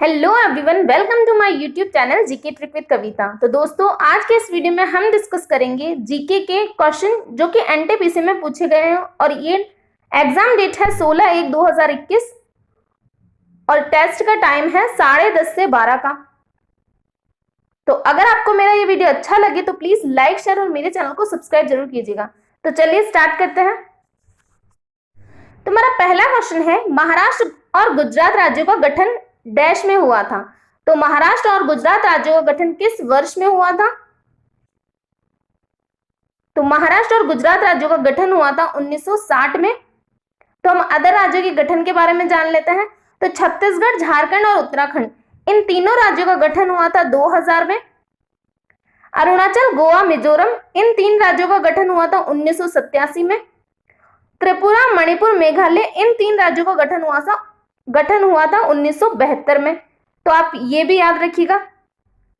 Hello everyone, welcome to my YouTube channel GK trick with Kavita. तो दोस्तों, आज के इस वीडियो में हम डिस्कस करेंगे जीके के क्वेश्चन जो कि एनटीपीसी में पूछे गए हैं और ये एग्जाम डेट है 16/1/2021 और टेस्ट का टाइम है 10:30 से 12 का। तो अगर आपको मेरा ये वीडियो अच्छा लगे तो प्लीज लाइक, शेयर और मेरे चैनल को सब्सक्राइब जरूर कीजिएगा। तो चलिए स्टार्ट करते हैं। तुम्हारा पहला क्वेश्चन है, महाराष्ट्र और गुजरात राज्यों का गठन डैश में हुआ था। तो महाराष्ट्र और गुजरात राज्यों का गठन किस वर्ष में हुआ था? तो महाराष्ट्र और गुजरात राज्यों का गठन हुआ था 1960 में। तो हम अदर राज्यों के गठन के बारे में जान लेते हैं। तो छत्तीसगढ़, झारखंड और उत्तराखंड, इन तीनों राज्यों का गठन हुआ था 2000 में। अरुणाचल, गोवा, मिजोरम, इन तीन राज्यों का गठन हुआ था 1987 में। त्रिपुरा, मणिपुर, मेघालय, इन तीन राज्यों का गठन हुआ था 1972 में। तो आप ये भी याद रखिएगा।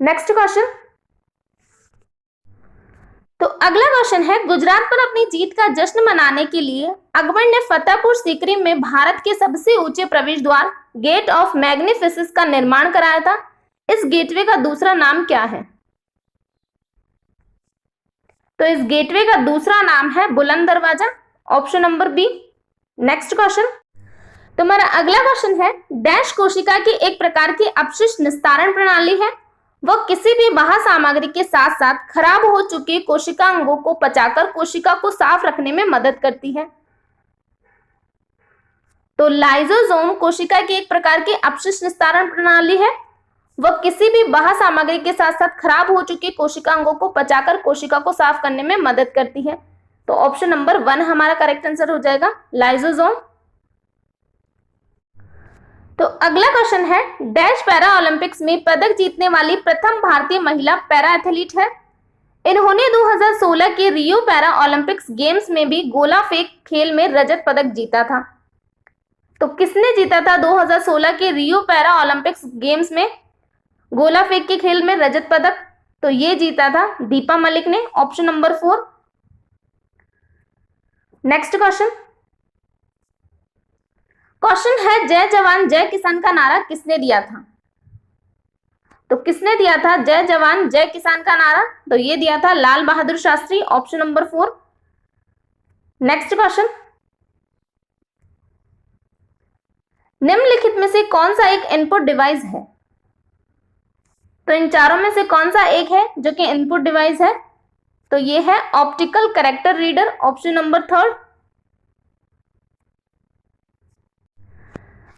Next question. तो अगला क्वेश्चन है, गुजरात पर अपनी जीत का जश्न मनाने के लिए अकबर ने फतेहपुर सीकरी में भारत के सबसे ऊंचे प्रवेश द्वार गेट ऑफ मैग्निफिसेंस का निर्माण कराया था। इस गेटवे का दूसरा नाम क्या है? तो इस गेटवे का दूसरा नाम है Buland Darwaza, option number B. Next question. तुम्हारा अगला क्वेश्चन है, डैश कोशिका की एक प्रकार की अपशिष्ट निस्तारण प्रणाली है। वह किसी भी बाह्य सामग्री के साथ साथ खराब हो चुके कोशिका अंगों को पचाकर कोशिका को साफ रखने में मदद करती है। तो लाइसोसोम कोशिका की एक प्रकार की अपशिष्ट निस्तारण प्रणाली है। वह किसी भी बाह्य सामग्री के साथ साथ खराब हो चुके कोशिका अंगों को पचाकर कोशिका को साफ करने में मदद करती है। तो ऑप्शन नंबर 1 हमारा करेक्ट आंसर हो जाएगा, लाइसोसोम। तो अगला क्वेश्चन है, डैश पैरा ओलंपिक्स में पदक जीतने वाली प्रथम भारतीय महिला पैरा एथलीट है। इन्होंने 2016 के रियो पैरा ओलंपिक्स गेम्स में भी गोला फेंक खेल में रजत पदक जीता था। तो किसने जीता था 2016 के रियो पैरा ओलंपिक्स गेम्स में गोला फेंक के खेल में रजत पदक? तो ये जीता था दीपा मलिक ने, ऑप्शन नंबर 4। नेक्स्ट क्वेश्चन है, जय जवान जय किसान का नारा किसने दिया था? तो किसने दिया था जय जवान जय किसान का नारा? तो ये दिया था Lal Bahadur Shastri, option number 4। Next question, निम्नलिखित में से कौन सा एक इनपुट डिवाइस है? तो इन चारों में से कौन सा एक है जो कि इनपुट डिवाइस है? तो ये है optical character reader, option number 3।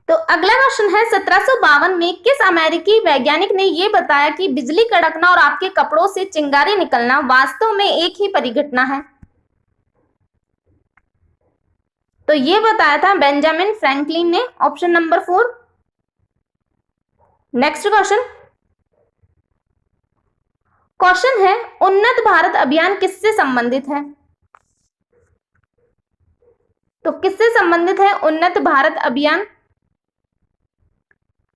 तो अगला क्वेश्चन है, 1752 में किस अमेरिकी वैज्ञानिक ने यह बताया कि बिजली कड़कना और आपके कपड़ों से चिंगारी निकलना वास्तव में एक ही परिघटना है? तो ये बताया था बेंजामिन फ्रैंकलिन ने, ऑप्शन नंबर 4। नेक्स्ट क्वेश्चन है, उन्नत भारत अभियान किससे संबंधित है? तो किससे संबंधित है उन्नत भारत अभियान?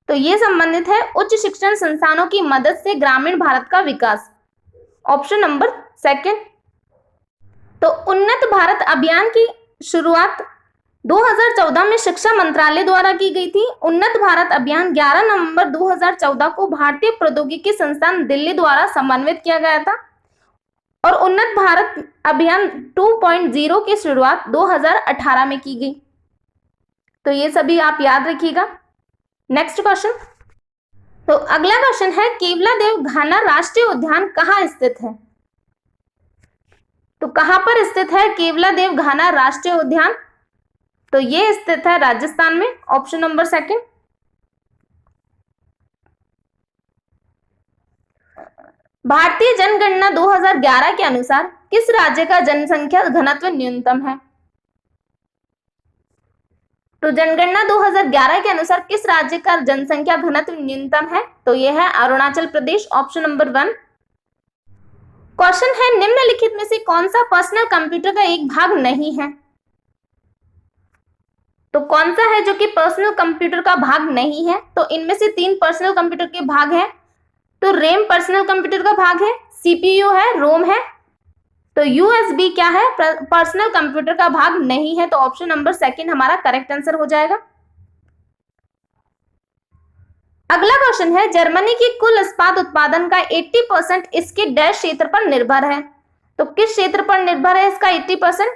तो ये संबंधित है उच्च शिक्षण संस्थानों की मदद से ग्रामीण भारत का विकास, ऑप्शन नंबर 2। तो उन्नत भारत अभियान की शुरुआत 2014 में शिक्षा मंत्रालय द्वारा की गई थी। उन्नत भारत अभियान 11 नवंबर 2014 को भारतीय प्रौद्योगिकी संस्थान दिल्ली द्वारा समन्वित किया गया था और उन्नत भारत अभियान 2.0 की शुरुआत 2018 में की गई। तो ये सभी आप याद रखिएगा। Next question. तो अगला क्वेश्चन है, केवलादेव घाना राष्ट्रीय उद्यान कहाँ स्थित है? तो कहां पर स्थित है केवलादेव घाना राष्ट्रीय उद्यान? तो ये स्थित है राजस्थान में, ऑप्शन नंबर 2। भारतीय जनगणना 2011 के अनुसार किस राज्य का जनसंख्या घनत्व न्यूनतम है? तो जनगणना 2011 के अनुसार किस राज्य का जनसंख्या घनत्व न्यूनतम है? तो यह है Arunachal Pradesh, option number 1। Question है, निम्नलिखित में से कौन सा पर्सनल कंप्यूटर का एक भाग नहीं है? तो कौन सा है जो कि पर्सनल कंप्यूटर का भाग नहीं है? तो इनमें से 3 पर्सनल कंप्यूटर के भाग हैं। तो रैम पर्सनल कंप्यूटर का भाग है, सीपीयू है, रोम है। तो यूएसबी क्या है? पर्सनल कंप्यूटर का भाग नहीं है। तो ऑप्शन नंबर 2 हमारा करेक्ट आंसर हो जाएगा। अगला क्वेश्चन है, जर्मनी की कुल इस्पात उत्पादन का 80% इसके डैश क्षेत्र पर निर्भर है। तो किस क्षेत्र पर निर्भर है इसका 80%?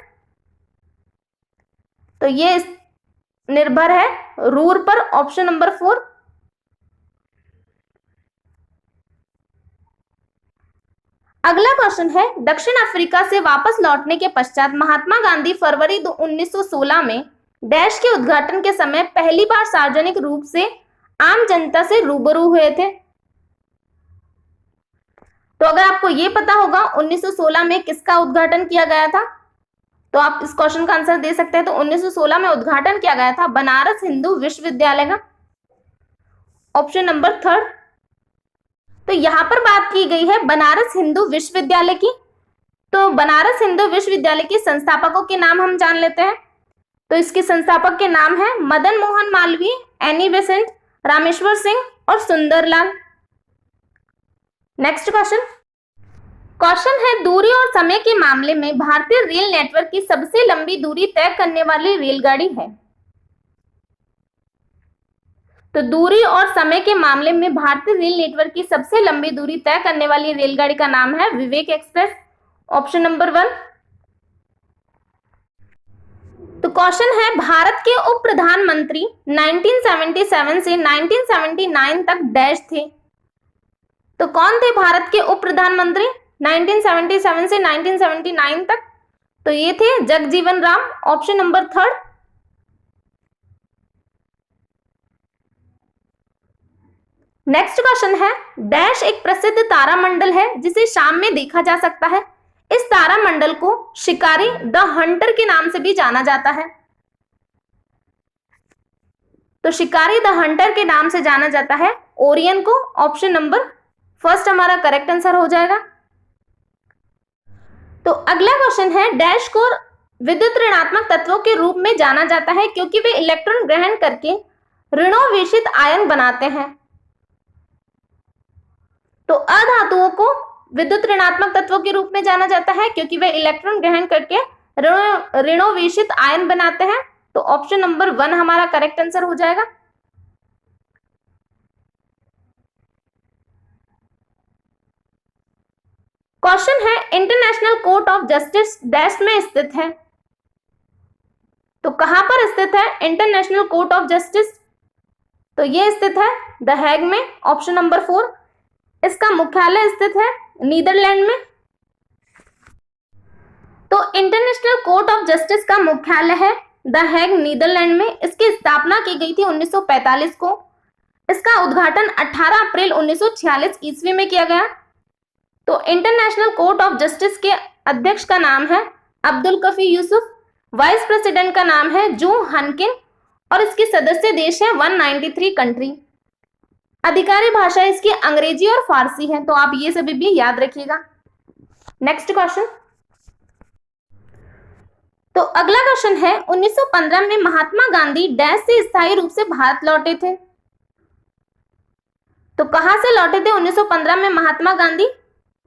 तो ये निर्भर है रूर पर, ऑप्शन नंबर 4। अगला क्वेश्चन है, दक्षिण अफ्रीका से वापस लौटने के पश्चात महात्मा गांधी फरवरी 1916 में डैश के उद्घाटन के समय पहली बार सार्वजनिक रूप से आम जनता से रूबरू हुए थे। तो अगर आपको ये पता होगा 1916 में किसका उद्घाटन किया गया था, तो आप इस क्वेश्चन का आंसर दे सकते हैं। तो 1916 में उद्घाटन किया गया था बनारस हिंदू विश्वविद्यालय का, ऑप्शन नंबर 3। तो यहां पर बात की गई है बनारस हिंदू विश्वविद्यालय की। तो बनारस हिंदू विश्वविद्यालय के संस्थापकों के नाम हम जान लेते हैं। तो इसके संस्थापक के नाम है मदन मोहन मालवीय, एनी बेसेंट, रामेश्वर सिंह और सुंदरलाल। नेक्स्ट क्वेश्चन है, दूरी और समय के मामले में भारतीय रेल नेटवर्क की सबसे लंबी दूरी तय करने वाली रेलगाड़ी है। तो दूरी और समय के मामले में भारतीय रेल नेटवर्क की सबसे लंबी दूरी तय करने वाली रेलगाड़ी का नाम है विवेक एक्सप्रेस, ऑप्शन नंबर 1। तो क्वेश्चन है, भारत के उप प्रधानमंत्री 1977 से 1979 तक डैश थे। तो कौन थे भारत के उप प्रधानमंत्री 1977 से 1979 तक? तो ये थे Jagjivan Ram, option number 3। Next question है, डैश एक प्रसिद्ध तारामंडल है जिसे शाम में देखा जा सकता है। इस तारामंडल को शिकारी द हंटर के नाम से भी जाना जाता है। तो शिकारी द हंटर के नाम से जाना जाता है ओरियन को, ऑप्शन नंबर 1 हमारा करेक्ट आंसर हो जाएगा। तो अगला क्वेश्चन है, डैश को विद्युत ऋणात्मक तत्वों के रूप में जाना जाता है क्योंकि वे इलेक्ट्रॉन ग्रहण करके ऋणोवेशित आयन बनाते हैं। तो अधातुओं को विद्युत ऋणात्मक तत्वों के रूप में जाना जाता है क्योंकि वे इलेक्ट्रॉन ग्रहण करके ऋणोवेशित आयन बनाते हैं। तो ऑप्शन नंबर 1 हमारा करेक्ट आंसर हो जाएगा। क्वेश्चन है, international court of justice dash में स्थित है। तो कहां पर स्थित है इंटरनेशनल कोर्ट ऑफ जस्टिस? तो ये स्थित है द हैग में, ऑप्शन नंबर 4। इसका मुख्यालय स्थित है नीदरलैंड में। तो इंटरनेशनल कोर्ट ऑफ जस्टिस का मुख्यालय है द हैग, नीदरलैंड में। इसकी स्थापना की गई थी 1945 को। इसका उद्घाटन 18 अप्रैल 1946 ईस्वी में किया गया। तो इंटरनेशनल कोर्ट ऑफ जस्टिस के अध्यक्ष का नाम है Abdul coffee Yusuf, vice president का नाम है जो हनकिन और इसके सदस्य देश है 193 कंट्री। अधिकारी भाषा इसकी अंग्रेजी और फारसी है। तो आप ये सभी भी याद रखिएगा। Next question. तो अगला क्वेश्चन है, 1915 में महात्मा गांधी डैश से स्थायी रूप से भारत लौटे थे। तो कहां से लौटे थे 1915 में महात्मा गांधी?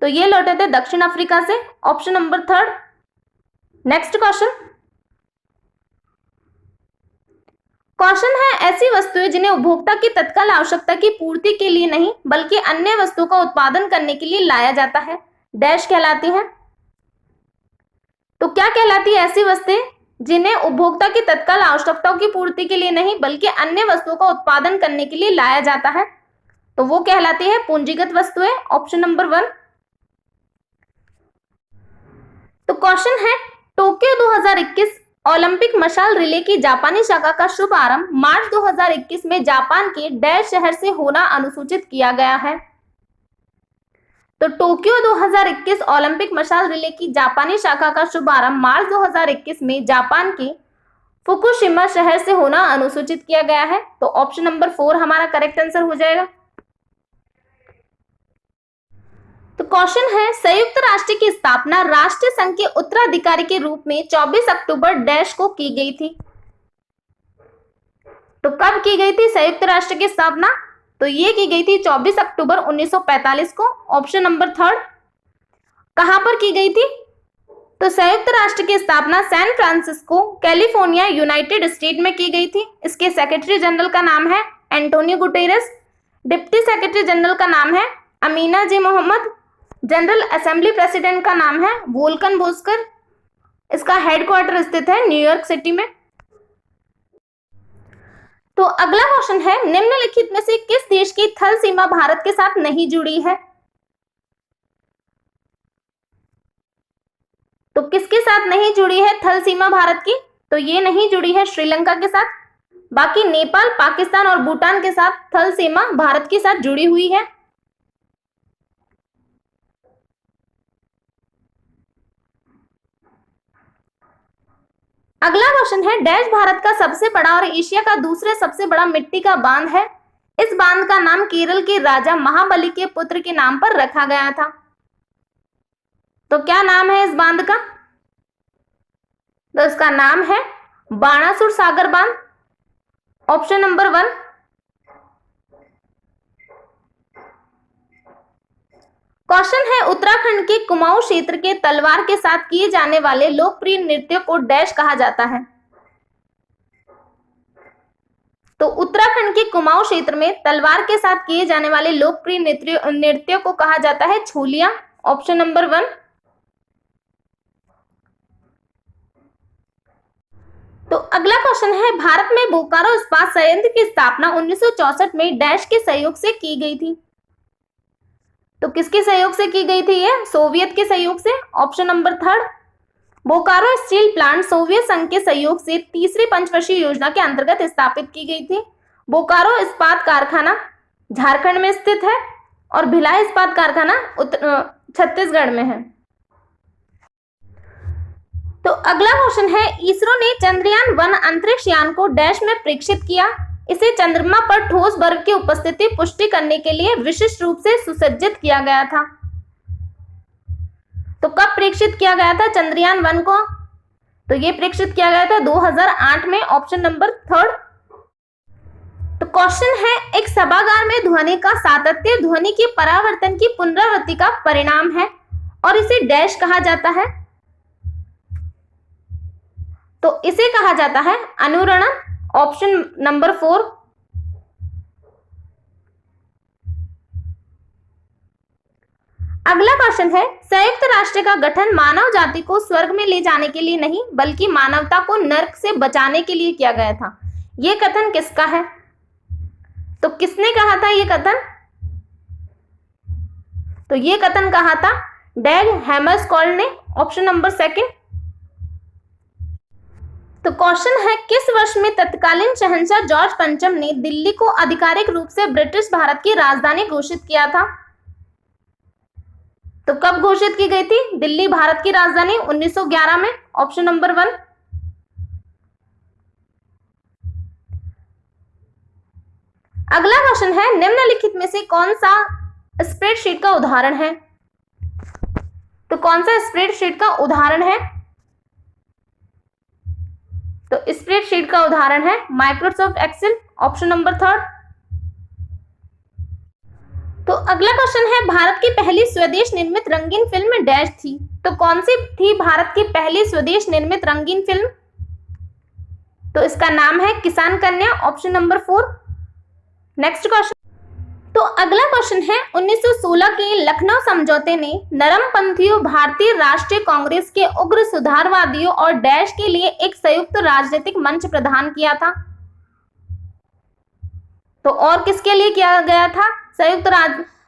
तो ये लौटे थे दक्षिण अफ्रीका से, ऑप्शन नंबर 3। नेक्स्ट क्वेश्चन है, ऐसी वस्तुएं जिन्हें उपभोक्ता की तत्काल आवश्यकता की पूर्ति के लिए नहीं बल्कि अन्य वस्तुओं का उत्पादन करने के लिए लाया जाता है, डैश कहलाती है। तो क्या कहलाती है ऐसी वस्तुएं जिन्हें उपभोक्ता की तत्काल आवश्यकताओं की पूर्ति के लिए नहीं बल्कि अन्य वस्तुओं का उत्पादन करने के लिए लाया जाता है? तो वो कहलाती है पूंजीगत वस्तुएं, ऑप्शन नंबर 1। तो क्वेश्चन है, टोक्यो 2021 ओलंपिक मशाल रिले की जापानी शाखा का शुभारंभ मार्च 2021 में जापान के डैश शहर से होना अनुसूचित किया गया है। तो टोक्यो 2021 ओलंपिक मशाल रिले की जापानी शाखा का शुभारंभ मार्च 2021 में जापान के फुकुशिमा शहर से होना अनुसूचित किया गया है। तो ऑप्शन नंबर 4 हमारा करेक्ट आंसर हो जाएगा। तो क्वेश्चन है, संयुक्त राष्ट्र की स्थापना राष्ट्रीय संघ के उत्तराधिकारी के रूप में 24 अक्टूबर डैश को की गई थी। तो कब की गई थी संयुक्त राष्ट्र की स्थापना? तो ये की गई थी 24 अक्टूबर 1945 को, ऑप्शन नंबर 3। कहां पर की गई थी? तो संयुक्त राष्ट्र की स्थापना San Francisco, California, United State में की गई थी। इसके सेक्रेटरी जनरल का नाम है Antonio Guterres. Deputy secretary general का नाम है अमीना जे मोहम्मद। जनरल असेंबली प्रेसिडेंट का नाम है वोल्कन बोस्कर। इसका हेडक्वार्टर स्थित है न्यूयॉर्क सिटी में। तो अगला क्वेश्चन है, निम्नलिखित में से किस देश की थल सीमा भारत के साथ नहीं जुड़ी है? तो किसके साथ नहीं जुड़ी है थल सीमा भारत की? तो ये नहीं जुड़ी है श्रीलंका के साथ। बाकी नेपाल, पाकिस्तान और भूटान के साथ थल सीमा भारत के साथ जुड़ी हुई है। अगला क्वेश्चन है, डैश भारत का सबसे बड़ा और एशिया का दूसरा सबसे बड़ा मिट्टी का बांध है। इस बांध का नाम केरल के राजा महाबली के पुत्र के नाम पर रखा गया था। तो क्या नाम है इस बांध का? तो इसका नाम है बाणासुर सागर बांध। Option number 1। क्वेश्चन है, उत्तराखंड के कुमाऊं क्षेत्र के तलवार के साथ किए जाने वाले लोकप्रिय नृत्य को डैश कहा जाता है। तो उत्तराखंड के कुमाऊं क्षेत्र में तलवार के साथ किए जाने वाले लोकप्रिय नृत्य को कहा जाता है छोलिया। Option number 1। तो अगला क्वेश्चन है, भारत में बोकारो इस्पात संयंत्र की स्थापना 1964 में डैश के सहयोग से की गई थी। तो किसके सहयोग से की गई थी? ये सोवियत के सहयोग से। Option number 3। Bokaro steel plant Soviet संघ के सहयोग से तीसरी पंचवर्षीय योजना के अंतर्गत स्थापित की गई थी। बोकारो इस्पात कारखाना झारखंड में स्थित है और भिलाई इस्पात कारखाना छत्तीसगढ़ में है। तो अगला क्वेश्चन है, इसरो ने चंद्रयान 1 अंतरिक्ष यान को डैश में प्रेक्षित किया। इसे चंद्रमा पर ठोस बर्फ की उपस्थिति पुष्टि करने के लिए विशिष्ट रूप से सुसज्जित किया गया था। तो कब प्रेक्षित किया गया था चंद्रयान 1 को? तो ये प्रेक्षित किया गया था 2008 में। Option number 3। तो क्वेश्चन है, एक सभागार में ध्वनि का सातत्य ध्वनि के परावर्तन की पुनरावृत्ति का परिणाम है और इसे डैश कहा जाता है। तो इसे कहा जाता है अनुरणन। Option number 4। अगला क्वेश्चन है, संयुक्त राष्ट्र का गठन मानव जाति को स्वर्ग में ले जाने के लिए नहीं बल्कि मानवता को नर्क से बचाने के लिए किया गया था। यह कथन किसका है? तो किसने कहा था ये कथन? तो ये कथन कहा था डैग हैमरस्कॉल्ड ने। Option number 2। तो क्वेश्चन है, किस वर्ष में तत्कालीन शहंशाह जॉर्ज पंचम ने दिल्ली को आधिकारिक रूप से ब्रिटिश भारत की राजधानी घोषित किया था? तो कब घोषित की गई थी दिल्ली भारत की राजधानी? 1911 में। Option number 1। अगला क्वेश्चन है, निम्नलिखित में से कौन सा स्प्रेडशीट का उदाहरण है? तो कौन सा स्प्रेडशीट का उदाहरण है? तो स्प्रेडशीट का उदाहरण है माइक्रोसॉफ्ट एक्सेल। Option number 3। तो अगला क्वेश्चन है, भारत की पहली स्वदेश निर्मित रंगीन फिल्म डैश थी। तो कौन सी थी भारत की पहली स्वदेश निर्मित रंगीन फिल्म? तो इसका नाम है किसान कन्या। Option number 4। Next question. तो अगला क्वेश्चन है, 1916 के लखनऊ समझौते ने नरमपंथियों भारतीय राष्ट्रीय कांग्रेस के उग्र सुधारवादियों और डैश के लिए एक संयुक्त राजनीतिक मंच प्रदान किया था। तो और किसके लिए किया गया था संयुक्त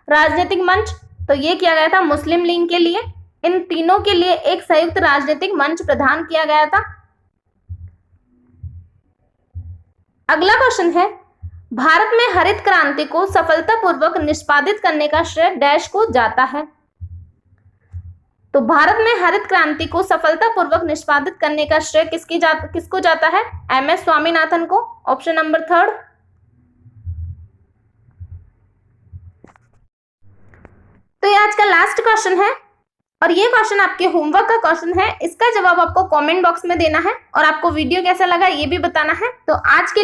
राजनीतिक मंच? तो ये किया गया था मुस्लिम लीग के लिए। इन तीनों के लिए एक संयुक्त राजनीतिक मंच प्रदान किया गया था। अगला क्वेश्चन है, भारत में हरित क्रांति को सफलतापूर्वक निष्पादित करने का श्रेय डैश को जाता है। तो भारत में हरित क्रांति को सफलतापूर्वक निष्पादित करने का श्रेय किसको जाता है? एमएस स्वामीनाथन को। Option number 3। तो ये आज का लास्ट क्वेश्चन है और ये क्वेश्चन आपके होमवर्क का क्वेश्चन है। इसका जवाब आपको कमेंट बॉक्स में देना है और आपको वीडियो कैसा लगा ये भी बताना है। तो आज के लिए